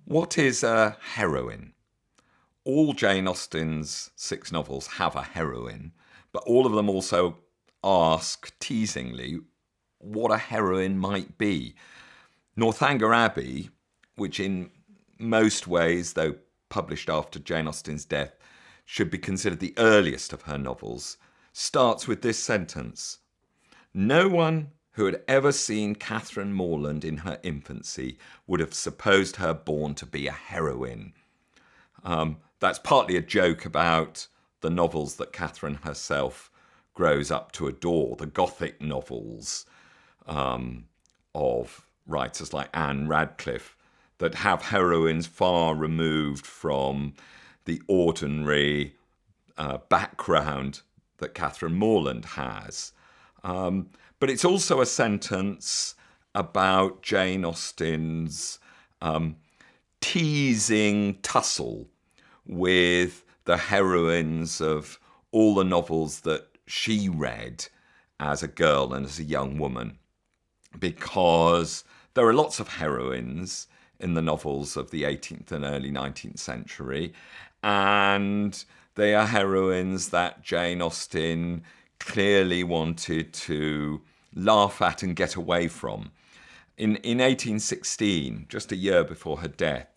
What is a heroine? All Jane Austen's 6 novels have a heroine, but all of them also ask teasingly what a heroine might be. Northanger Abbey, which in most ways, though published after Jane Austen's death, should be considered the earliest of her novels, starts with this sentence: "No one who had ever seen Catherine Morland in her infancy would have supposed her born to be a heroine." That's partly a joke about the novels that Catherine herself grows up to adore, the Gothic novels of writers like Anne Radcliffe, that have heroines far removed from the ordinary background that Catherine Morland has. But it's also a sentence about Jane Austen's teasing tussle with the heroines of all the novels that she read as a girl and as a young woman. Because there are lots of heroines in the novels of the 18th and early 19th century, and they are heroines that Jane Austen clearly wanted to laugh at and get away from. In 1816, just a year before her death,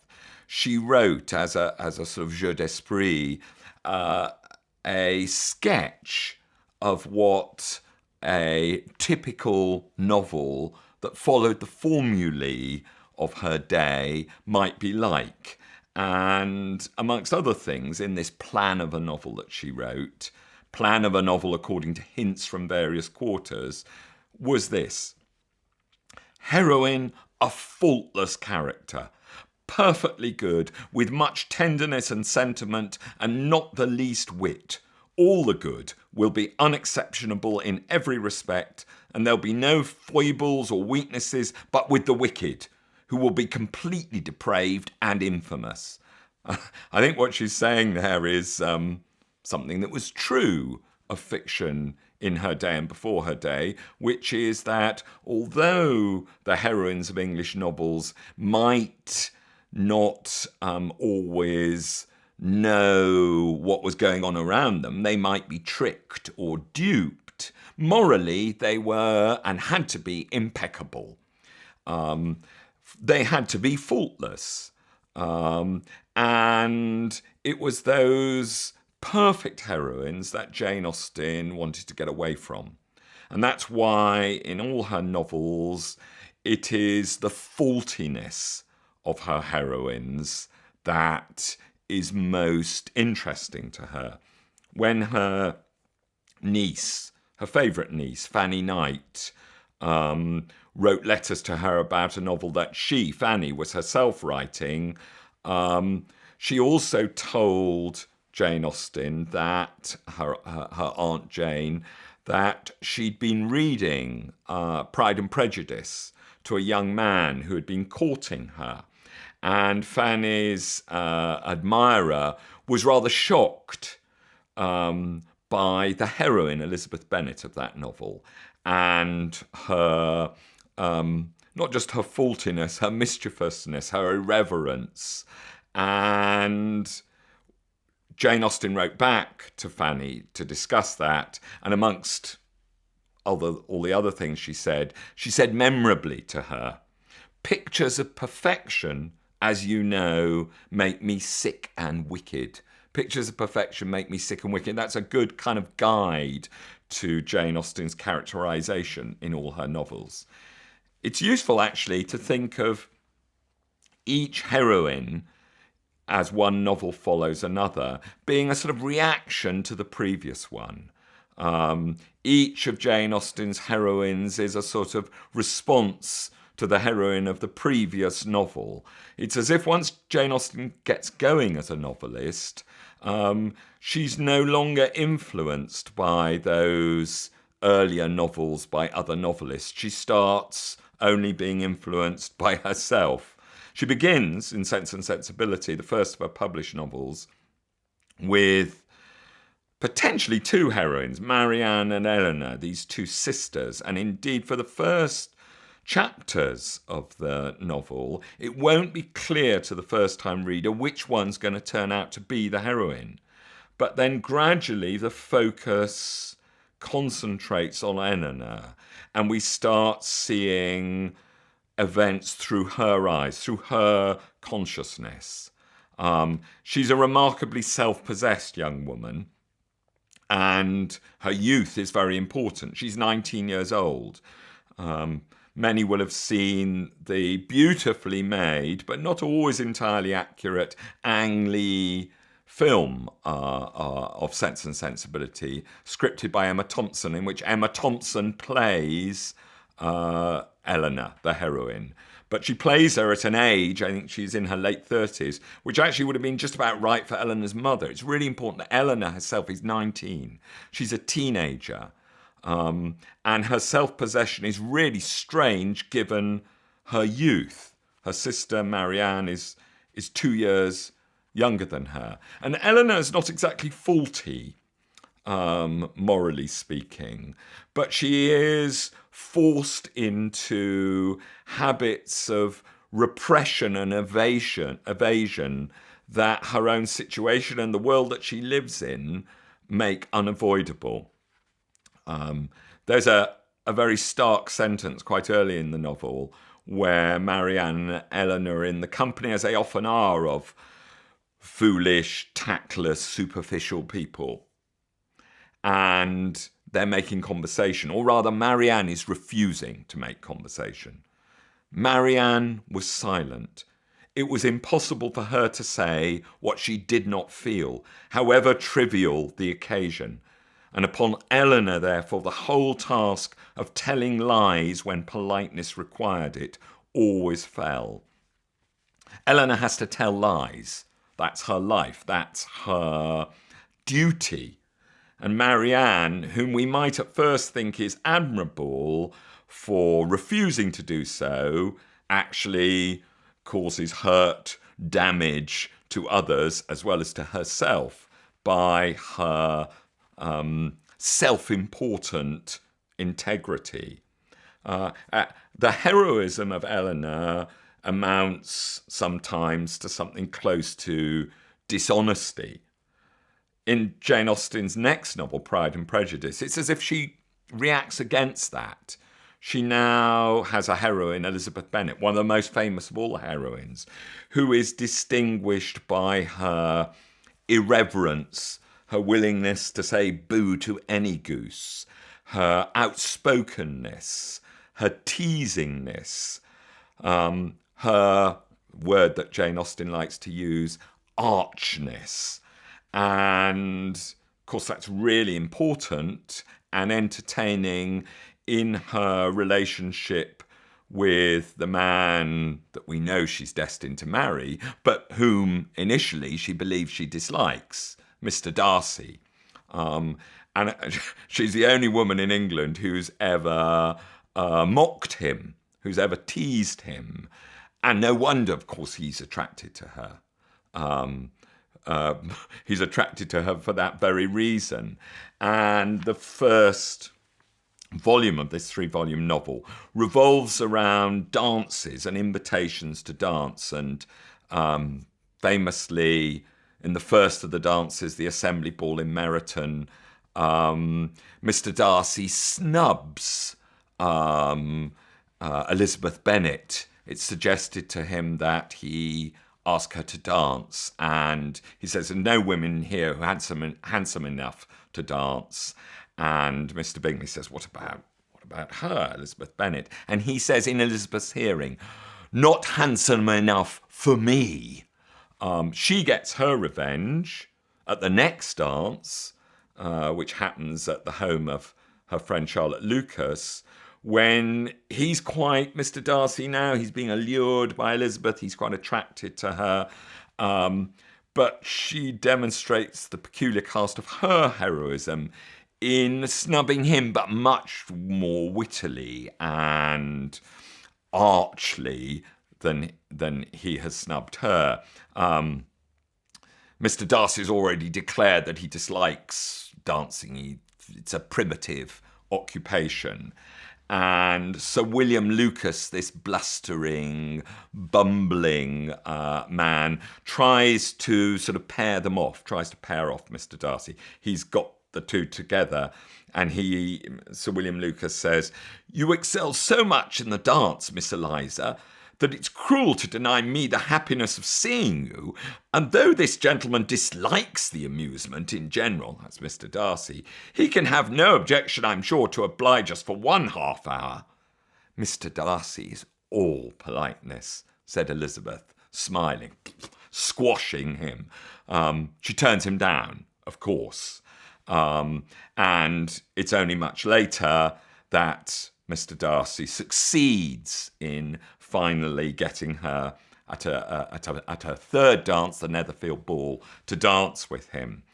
she wrote as a sort of jeu d'esprit a sketch of what a typical novel that followed the formulae of her day might be like. And amongst other things, in this plan of a novel that she wrote, plan of a novel according to hints from various quarters, was this: heroine, a faultless character, perfectly good, with much tenderness and sentiment, and not the least wit. All the good will be unexceptionable in every respect, and there'll be no foibles or weaknesses, but with the wicked, who will be completely depraved and infamous. I think what she's saying there is something that was true of fiction in her day and before her day, which is that although the heroines of English novels might not always know what was going on around them, they might be tricked or duped, morally they were and had to be impeccable. They had to be faultless. And it was those perfect heroines that Jane Austen wanted to get away from. And that's why in all her novels, it is the faultiness of her heroines that is most interesting to her. When her niece, her favourite niece, Fanny Knight, wrote letters to her about a novel that she, Fanny, was herself writing, she also told Jane Austen that, her Aunt Jane, that she'd been reading Pride and Prejudice to a young man who had been courting her. And Fanny's admirer was rather shocked by the heroine, Elizabeth Bennet, of that novel, and her, not just her faultiness, her mischievousness, her irreverence. And Jane Austen wrote back to Fanny to discuss that, and amongst all the other things she said memorably to her, "Pictures of perfection, as you know, make me sick and wicked." Pictures of perfection make me sick and wicked. That's a good kind of guide to Jane Austen's characterization in all her novels. It's useful, actually, to think of each heroine as one novel follows another, being a sort of reaction to the previous one. Each of Jane Austen's heroines is a sort of response to the heroine of the previous novel. It's as if once Jane Austen gets going as a novelist, she's no longer influenced by those earlier novels by other novelists. She starts only being influenced by herself. She begins, in Sense and Sensibility, the first of her published novels, with potentially two heroines, Marianne and Eleanor, these two sisters. And indeed, for the first chapters of the novel, it won't be clear to the first-time reader which one's going to turn out to be the heroine. But then gradually the focus concentrates on Eleanor, and we start seeing events through her eyes, through her consciousness. She's a remarkably self-possessed young woman, and her youth is very important. She's 19 years old. Many will have seen the beautifully made, but not always entirely accurate, Ang Lee film of Sense and Sensibility, scripted by Emma Thompson, in which Emma Thompson plays Eleanor, the heroine. But she plays her at an age, I think she's in her late 30s, which actually would have been just about right for Eleanor's mother. It's really important that Eleanor herself is 19. She's a teenager. And her self-possession is really strange given her youth. Her sister Marianne is 2 years younger than her. And Eleanor is not exactly faulty, morally speaking, but she is forced into habits of repression and evasion that her own situation and the world that she lives in make unavoidable. There's a very stark sentence quite early in the novel where Marianne and Eleanor are in the company, as they often are, of foolish, tactless, superficial people. And they're making conversation, or rather Marianne is refusing to make conversation. Marianne was silent. It was impossible for her to say what she did not feel, however trivial the occasion. And upon Eleanor, therefore, the whole task of telling lies when politeness required it always fell. Eleanor has to tell lies. That's her life. That's her duty. And Marianne, whom we might at first think is admirable for refusing to do so, actually causes hurt, damage to others as well as to herself by her self-important integrity. The heroism of Eleanor amounts sometimes to something close to dishonesty. In Jane Austen's next novel, Pride and Prejudice, it's as if she reacts against that. She now has a heroine, Elizabeth Bennet, one of the most famous of all the heroines, who is distinguished by her irreverence, her willingness to say boo to any goose, her outspokenness, her teasingness, her word that Jane Austen likes to use, archness. And, of course, that's really important and entertaining in her relationship with the man that we know she's destined to marry, but whom initially she believes she dislikes, Mr. Darcy. And she's the only woman in England who's ever mocked him, who's ever teased him. And no wonder, of course, he's attracted to her. He's attracted to her for that very reason. And the first volume of this 3-volume novel revolves around dances and invitations to dance. And famously, in the first of the dances, the Assembly Ball in Meryton, Mr. Darcy snubs Elizabeth Bennet. It's suggested to him that he ask her to dance, and he says, no women here who are handsome enough to dance. And Mr. Bingley says, what about her, Elizabeth Bennet? And he says in Elizabeth's hearing, not handsome enough for me. She gets her revenge at the next dance, which happens at the home of her friend Charlotte Lucas, when he's quite Mr. Darcy now. He's being allured by Elizabeth. He's quite attracted to her. But she demonstrates the peculiar cast of her heroism in snubbing him, but much more wittily and archly than he has snubbed her. Mr. Darcy has already declared that he dislikes dancing. It's a primitive occupation. And Sir William Lucas, this blustering, bumbling man, tries to sort of pair off Mr. Darcy. He's got the two together, and Sir William Lucas says, "You excel so much in the dance, Miss Eliza, that it's cruel to deny me the happiness of seeing you, and though this gentleman dislikes the amusement in general," that's Mr. Darcy, "he can have no objection, I'm sure, to oblige us for 1/2 hour." "Mr. Darcy is all politeness," said Elizabeth, smiling, squashing him. She turns him down, of course. And it's only much later that Mr. Darcy succeeds in finally getting her at her third dance, the Netherfield Ball, to dance with him.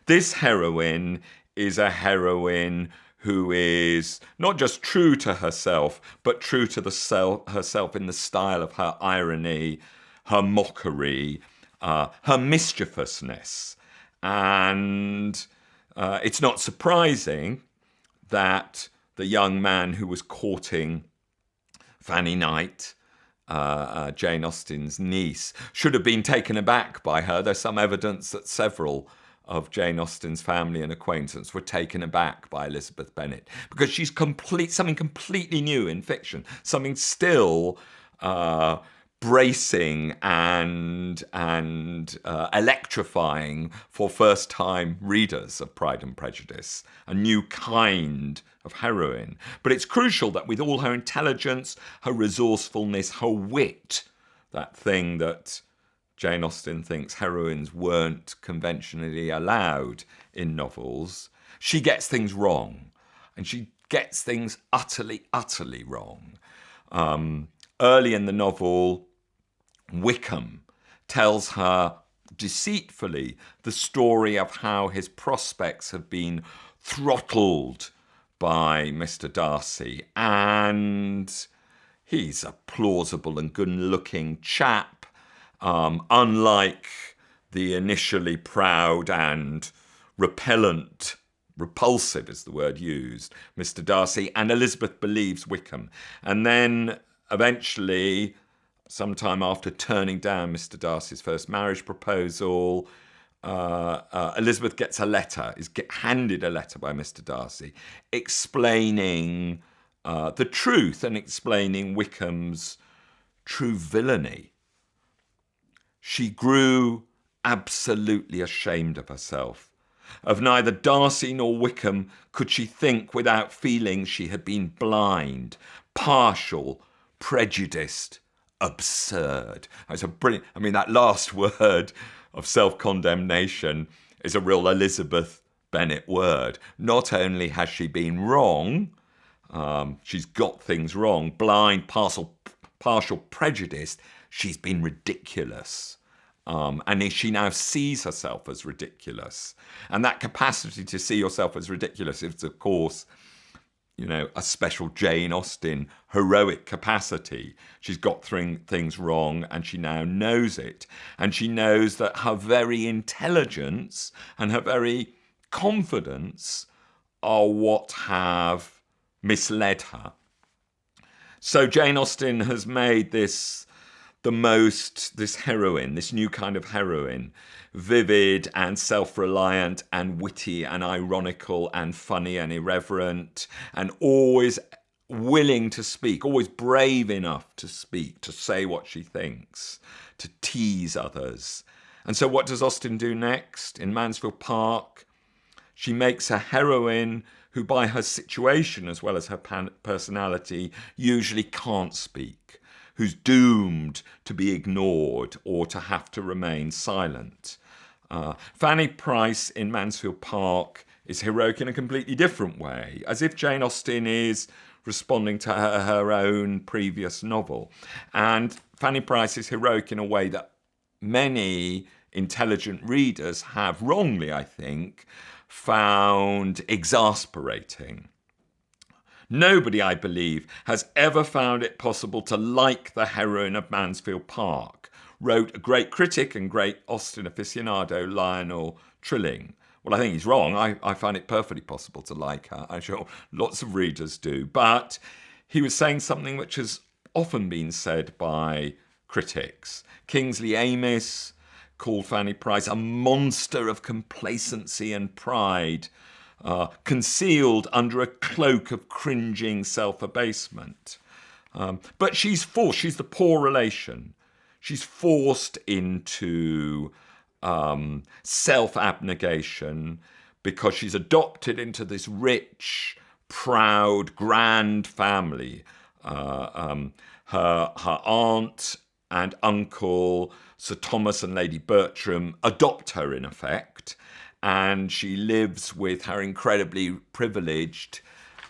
This heroine is a heroine who is not just true to herself, but true to herself in the style of her irony, her mockery, her mischievousness. And it's not surprising that the young man who was courting Fanny Knight, Jane Austen's niece, should have been taken aback by her. There's some evidence that several of Jane Austen's family and acquaintance were taken aback by Elizabeth Bennet, because she's something completely new in fiction, something still bracing and electrifying for first-time readers of Pride and Prejudice, a new kind of heroine. But it's crucial that with all her intelligence, her resourcefulness, her wit, that thing that Jane Austen thinks heroines weren't conventionally allowed in novels, she gets things wrong. And she gets things utterly, utterly wrong. Early in the novel, Wickham tells her deceitfully the story of how his prospects have been throttled by Mr. Darcy, and he's a plausible and good-looking chap, unlike the initially proud and repulsive is the word used, Mr. Darcy, and Elizabeth believes Wickham. And then eventually, sometime after turning down Mr. Darcy's first marriage proposal, Elizabeth gets a letter, is handed a letter by Mr. Darcy, explaining the truth and explaining Wickham's true villainy. She grew absolutely ashamed of herself. Of neither Darcy nor Wickham could she think without feeling she had been blind, partial, prejudiced, absurd. It's a brilliant, that last word of self-condemnation is a real Elizabeth Bennet word. Not only has she been wrong, she's got things wrong, blind, partial, prejudiced, she's been ridiculous. And she now sees herself as ridiculous. And that capacity to see yourself as ridiculous is, of course, a special Jane Austen heroic capacity. She's got things wrong and she now knows it. And she knows that her very intelligence and her very confidence are what have misled her. So Jane Austen has made this heroine, this new kind of heroine, vivid and self-reliant and witty and ironical and funny and irreverent, and always willing to speak, always brave enough to speak, to say what she thinks, to tease others. And so what does Austen do next? In Mansfield Park, she makes a heroine who, by her situation as well as her personality, usually can't speak, who's doomed to be ignored or to have to remain silent. Fanny Price in Mansfield Park is heroic in a completely different way, as if Jane Austen is responding to her own previous novel. And Fanny Price is heroic in a way that many intelligent readers have wrongly, I think, found exasperating. Nobody, I believe, has ever found it possible to like the heroine of Mansfield Park, wrote a great critic and great Austen aficionado, Lionel Trilling, well, I think he's wrong. I find it perfectly possible to like her. I'm sure lots of readers do. But he was saying something which has often been said by critics. Kingsley Amis called Fanny Price a monster of complacency and pride, concealed under a cloak of cringing self-abasement. But she's forced, she's the poor relation. She's forced into self-abnegation because she's adopted into this rich, proud, grand family. Her aunt and uncle, Sir Thomas and Lady Bertram, adopt her in effect, and she lives with her incredibly privileged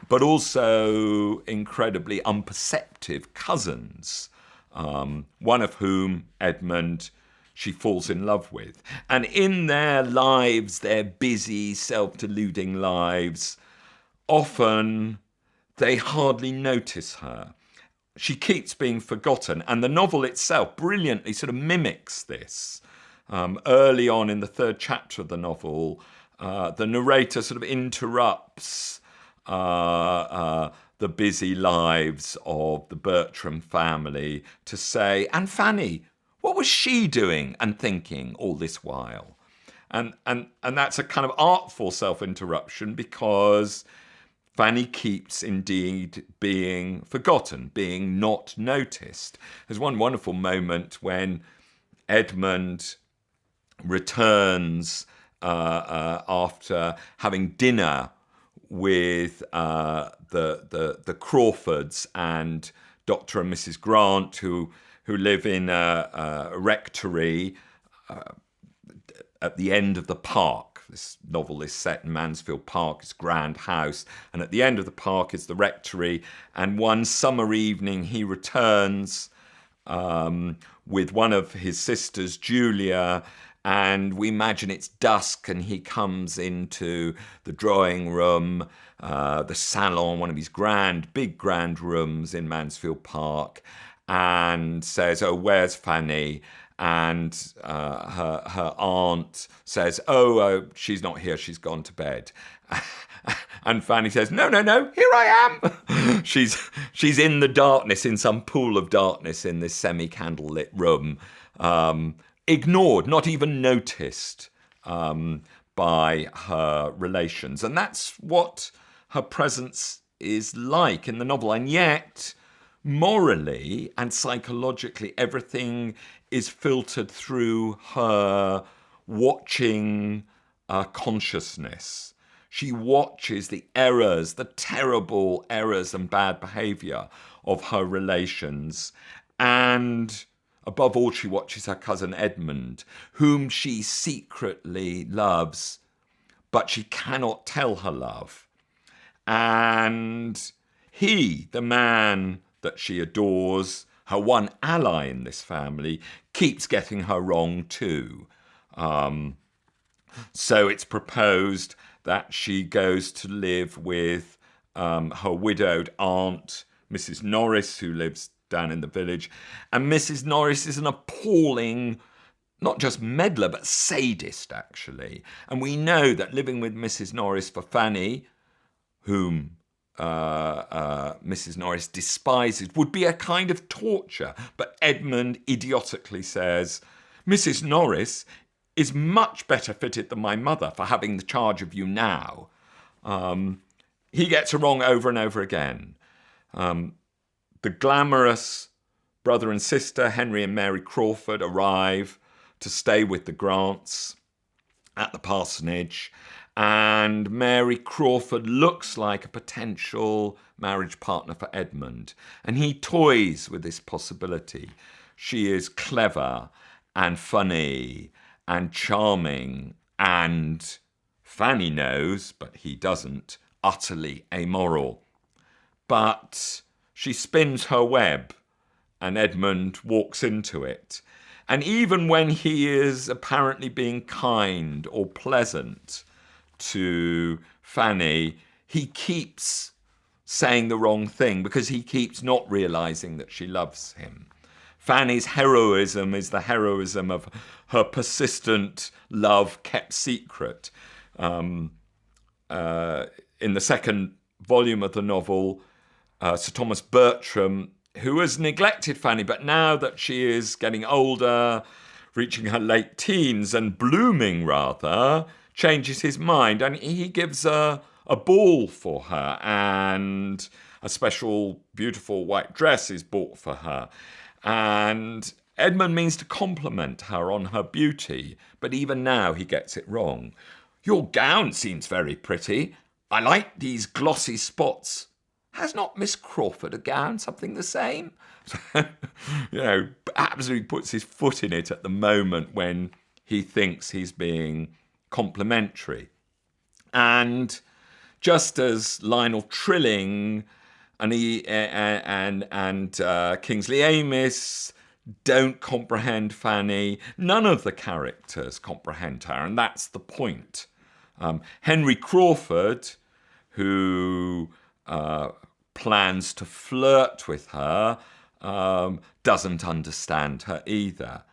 but also incredibly unperceptive cousins, one of whom, Edmund, she falls in love with. And in their lives, their busy, self-deluding lives, often they hardly notice her. She keeps being forgotten, and the novel itself brilliantly sort of mimics this. Early on in the third chapter of the novel, the narrator sort of interrupts the busy lives of the Bertram family to say, and Fanny, what was she doing and thinking all this while? And that's a kind of artful self-interruption, because Fanny keeps indeed being forgotten, being not noticed. There's one wonderful moment when Edmund returns after having dinner with the Crawfords and Dr. and Mrs. Grant, who live in a rectory at the end of the park. This novel is set in Mansfield Park, it's a grand house, and at the end of the park is the rectory. And one summer evening he returns with one of his sisters, Julia, and we imagine it's dusk, and he comes into the drawing room, the salon, one of his big grand rooms in Mansfield Park, and says, "Oh, where's Fanny?" And her aunt says, oh, she's not here, she's gone to bed. And Fanny says, no, here I am. She's in the darkness, in some pool of darkness in this semi-candlelit room, ignored, not even noticed by her relations. And that's what her presence is like in the novel. And yet, morally and psychologically, everything is filtered through her watching consciousness. She watches the errors, the terrible errors and bad behaviour of her relations. And above all, she watches her cousin Edmund, whom she secretly loves, but she cannot tell her love. And he, the man that she adores, her one ally in this family, keeps getting her wrong too. So it's proposed that she goes to live with her widowed aunt, Mrs. Norris, who lives down in the village. And Mrs. Norris is an appalling, not just meddler, but sadist, actually. And we know that living with Mrs. Norris for Fanny, whom Mrs. Norris despises, would be a kind of torture. But Edmund idiotically says, Mrs. Norris is much better fitted than my mother for having the charge of you now. He gets her wrong over and over again. The glamorous brother and sister, Henry and Mary Crawford, arrive to stay with the Grants at the parsonage. And Mary Crawford looks like a potential marriage partner for Edmund. And he toys with this possibility. She is clever and funny and charming and, Fanny knows, but he doesn't, utterly amoral. But she spins her web and Edmund walks into it. And even when he is apparently being kind or pleasant to Fanny, he keeps saying the wrong thing because he keeps not realizing that she loves him. Fanny's heroism is the heroism of her persistent love kept secret. In the second volume of the novel, Sir Thomas Bertram, who has neglected Fanny, but now that she is getting older, reaching her late teens and blooming rather, changes his mind, and he gives a ball for her, and a special beautiful white dress is bought for her. And Edmund means to compliment her on her beauty, but even now he gets it wrong. "Your gown seems very pretty. I like these glossy spots. Has not Miss Crawford a gown something the same?" Absolutely puts his foot in it at the moment when he thinks he's being complimentary. And just as Lionel Trilling and Kingsley Amis don't comprehend Fanny, none of the characters comprehend her, and that's the point. Henry Crawford, who plans to flirt with her, doesn't understand her either.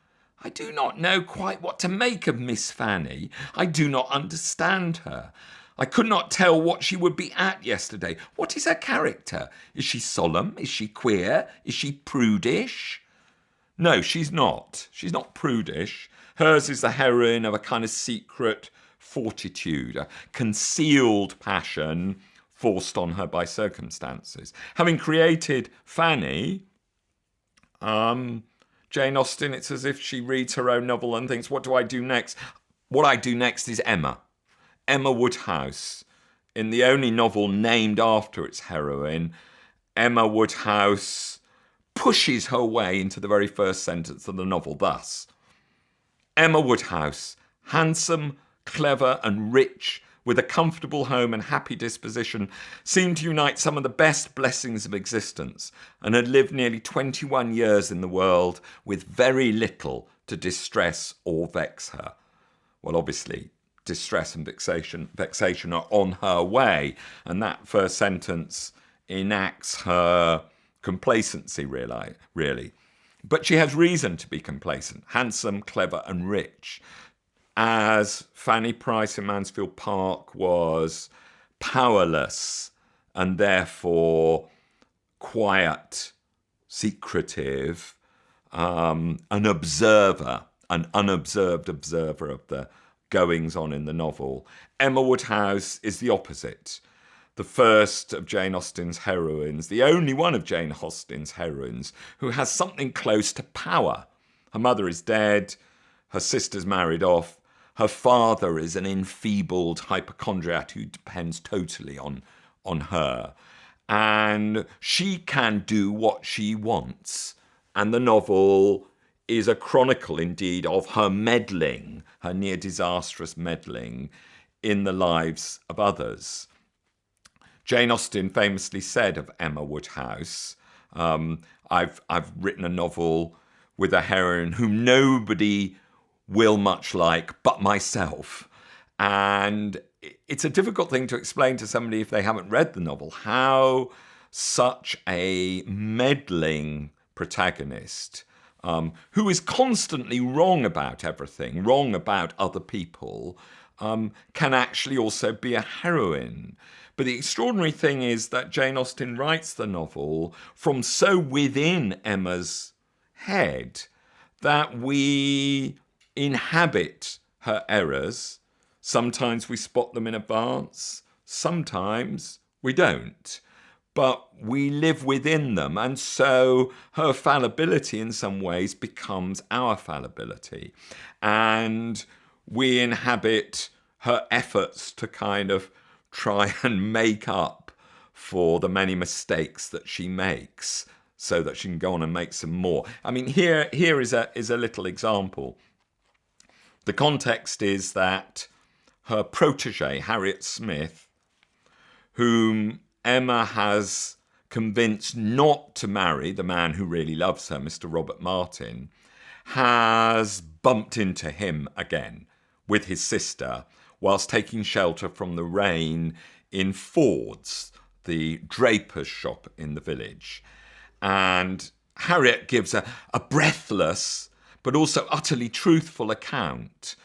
"I do not know quite what to make of Miss Fanny. I do not understand her. I could not tell what she would be at yesterday. What is her character? Is she solemn? Is she queer? Is she prudish?" No, she's not. She's not prudish. Hers is the heroine of a kind of secret fortitude, a concealed passion forced on her by circumstances. Having created Fanny, Jane Austen, it's as if she reads her own novel and thinks, what do I do next? What I do next is Emma Woodhouse. In the only novel named after its heroine, Emma Woodhouse pushes her way into the very first sentence of the novel thus: "Emma Woodhouse, handsome, clever and rich, with a comfortable home and happy disposition, seemed to unite some of the best blessings of existence, and had lived nearly 21 years in the world with very little to distress or vex her." Well, obviously, distress and vexation are on her way, and that first sentence enacts her complacency, really. But she has reason to be complacent: handsome, clever and rich. As Fanny Price in Mansfield Park was powerless and therefore quiet, secretive, an observer, an unobserved observer of the goings on in the novel, Emma Woodhouse is the opposite. The first of Jane Austen's heroines, the only one of Jane Austen's heroines who has something close to power. Her mother is dead, her sister's married off, her father is an enfeebled hypochondriac who depends totally on her. And she can do what she wants. And the novel is a chronicle, indeed, of her meddling, her near disastrous meddling in the lives of others. Jane Austen famously said of Emma Woodhouse, I've written a novel with a heroine whom nobody will much like but myself. And it's a difficult thing to explain to somebody if they haven't read the novel, how such a meddling protagonist, who is constantly wrong about everything, wrong about other people, can actually also be a heroine. But the extraordinary thing is that Jane Austen writes the novel from so within Emma's head that we inhabit her errors. Sometimes we spot them in advance, sometimes we don't. But we live within them, and so her fallibility in some ways becomes our fallibility. And we inhabit her efforts to kind of try and make up for the many mistakes that she makes so that she can go on and make some more. I mean, here is a little example. The context is that her protege, Harriet Smith, whom Emma has convinced not to marry the man who really loves her, Mr. Robert Martin, has bumped into him again with his sister whilst taking shelter from the rain in Ford's, the draper's shop in the village. And Harriet gives a breathless but also utterly truthful account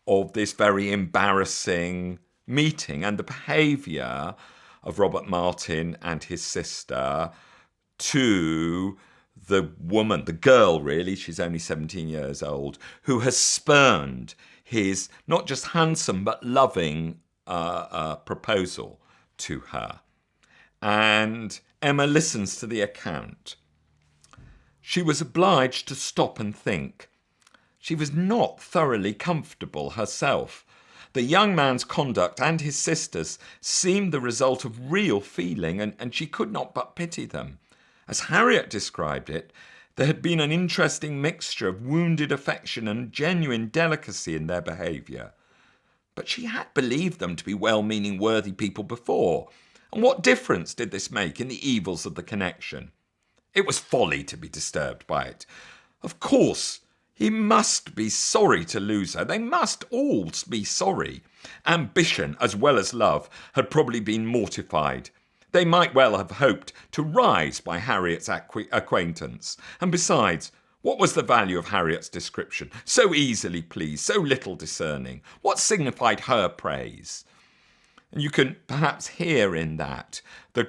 of this very embarrassing meeting and the behaviour of Robert Martin and his sister to the woman, the girl really, she's only 17 years old, who has spurned his not just handsome but loving proposal to her. And Emma listens to the account. She was obliged to stop and think. She was not thoroughly comfortable herself. The young man's conduct and his sister's seemed the result of real feeling, and she could not but pity them. As Harriet described it, there had been an interesting mixture of wounded affection and genuine delicacy in their behaviour. But she had believed them to be well-meaning, worthy people before, and what difference did this make in the evils of the connection? It was folly to be disturbed by it. Of course, he must be sorry to lose her. They must all be sorry. Ambition, as well as love, had probably been mortified. They might well have hoped to rise by Harriet's acquaintance. And besides, what was the value of Harriet's description? So easily pleased, so little discerning. What signified her praise? And you can perhaps hear in that the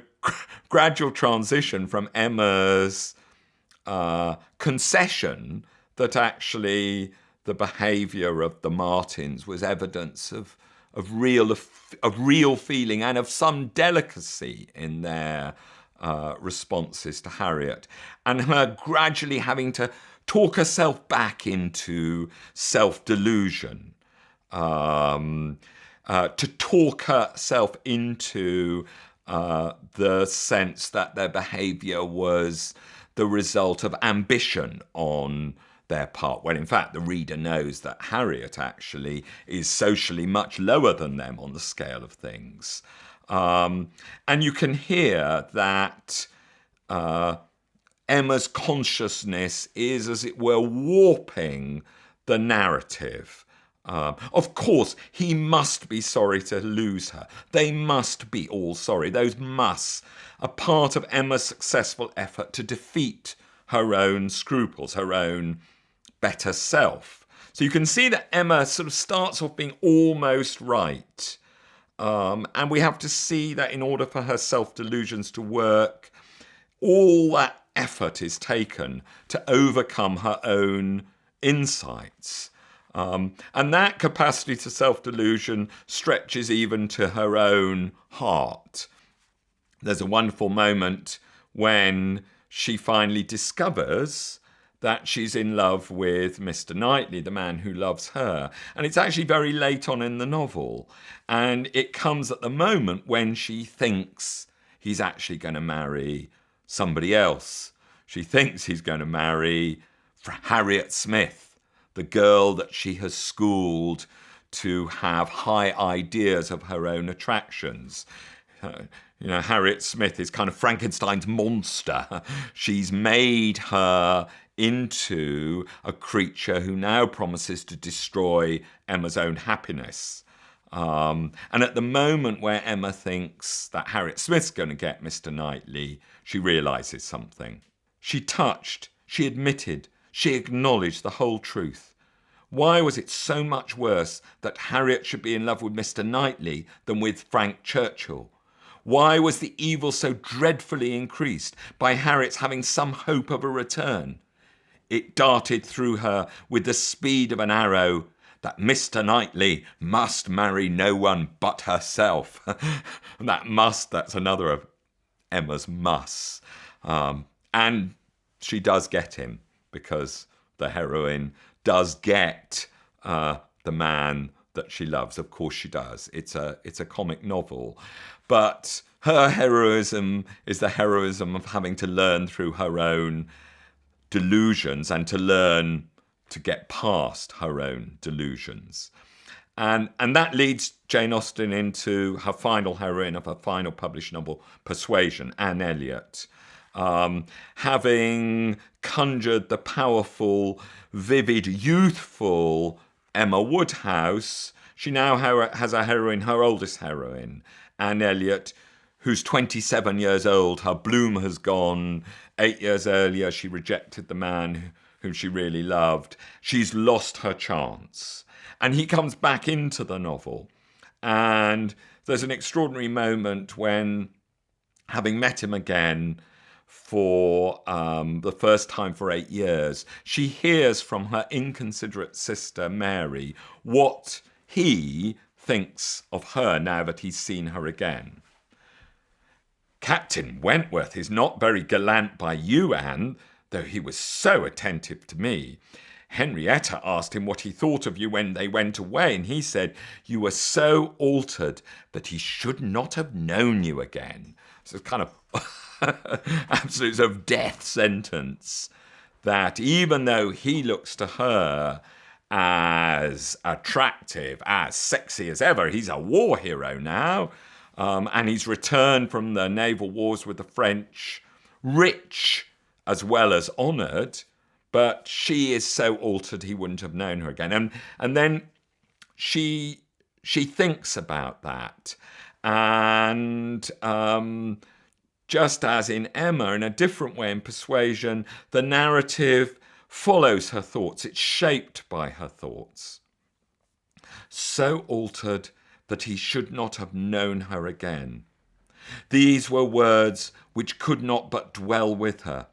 gradual transition from Emma's concession that actually the behaviour of the Martins was evidence of real feeling and of some delicacy in their responses to Harriet, and her gradually having to talk herself back into self-delusion, to talk herself into the sense that their behaviour was the result of ambition on their part, when in fact the reader knows that Harriet actually is socially much lower than them on the scale of things. And you can hear that Emma's consciousness is, as it were, warping the narrative. Of course, he must be sorry to lose her. They must be all sorry. Those musts are part of Emma's successful effort to defeat her own scruples, her own better self. So you can see that Emma sort of starts off being almost right. And we have to see that in order for her self-delusions to work, all that effort is taken to overcome her own insights. And that capacity to self-delusion stretches even to her own heart. There's a wonderful moment when she finally discovers that she's in love with Mr. Knightley, the man who loves her. And it's actually very late on in the novel. And it comes at the moment when she thinks he's actually going to marry somebody else. She thinks he's going to marry Harriet Smith, the girl that she has schooled to have high ideas of her own attractions. Harriet Smith is kind of Frankenstein's monster. She's made her into a creature who now promises to destroy Emma's own happiness. And at the moment where Emma thinks that Harriet Smith's going to get Mr. Knightley, she realises something. She touched, she admitted, she acknowledged the whole truth. Why was it so much worse that Harriet should be in love with Mr. Knightley than with Frank Churchill? Why was the evil so dreadfully increased by Harriet's having some hope of a return? It darted through her with the speed of an arrow that Mr. Knightley must marry no one but herself. And that must, that's another of Emma's musts. And she does get him, because the heroine does get the man that she loves. Of course she does. It's a comic novel. But her heroism is the heroism of having to learn through her own delusions and to learn to get past her own delusions. And that leads Jane Austen into her final heroine of her final published novel, Persuasion and Elliot. Having conjured the powerful, vivid, youthful Emma Woodhouse, she now has a heroine, her oldest heroine, Anne Elliot, who's 27 years old. Her bloom has gone. 8 years earlier, she rejected the man whom she really loved. She's lost her chance. And he comes back into the novel. And there's an extraordinary moment when, having met him again for the first time for 8 years, she hears from her inconsiderate sister Mary what he thinks of her now that he's seen her again. "Captain Wentworth is not very gallant by you, Anne, though he was so attentive to me. Henrietta asked him what he thought of you when they went away, and he said you were so altered that he should not have known you again." So it's kind of absolute sort of death sentence, that even though he looks to her as attractive, as sexy as ever, he's a war hero now, and he's returned from the naval wars with the French, rich as well as honoured, but she is so altered he wouldn't have known her again. And then she thinks about that, and just as in Emma, in a different way in Persuasion, the narrative follows her thoughts. It's shaped by her thoughts. So altered that he should not have known her again. These were words which could not but dwell with her.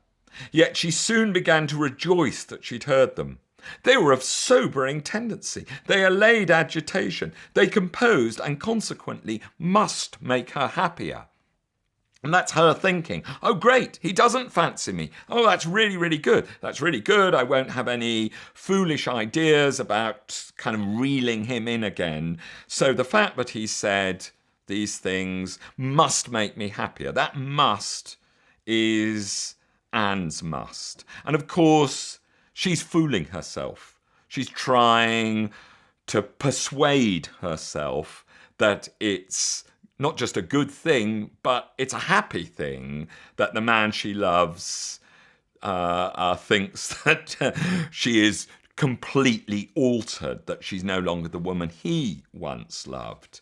Yet she soon began to rejoice that she'd heard them. They were of sobering tendency. They allayed agitation. They composed and consequently must make her happier. And that's her thinking. Oh, great, he doesn't fancy me. Oh, that's really, really good. That's really good. I won't have any foolish ideas about kind of reeling him in again. So the fact that he said these things must make me happier. That must is Anne's must. And of course, she's fooling herself. She's trying to persuade herself that it's not just a good thing, but it's a happy thing that the man she loves thinks that she is completely altered, that she's no longer the woman he once loved.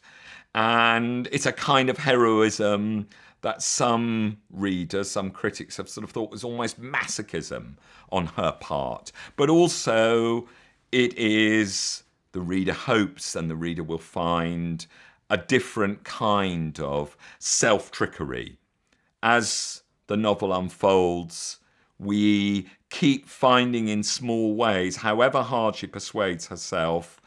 And it's a kind of heroism that some readers, some critics have sort of thought was almost masochism on her part. But also it is, the reader hopes and the reader will find, a different kind of self-trickery. As the novel unfolds, we keep finding in small ways, however hard she persuades herself,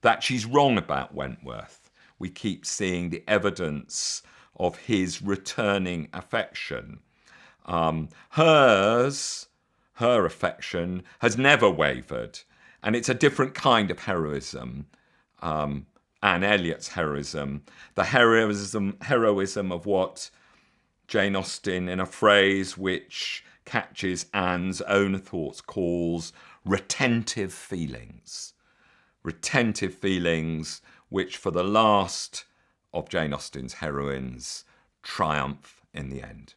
that she's wrong about Wentworth. We keep seeing the evidence of his returning affection. Her affection has never wavered, and it's a different kind of heroism. Anne Elliot's heroism, the heroism of what Jane Austen, in a phrase which catches Anne's own thoughts, calls retentive feelings. Retentive feelings which, for the last of Jane Austen's heroines, triumph in the end.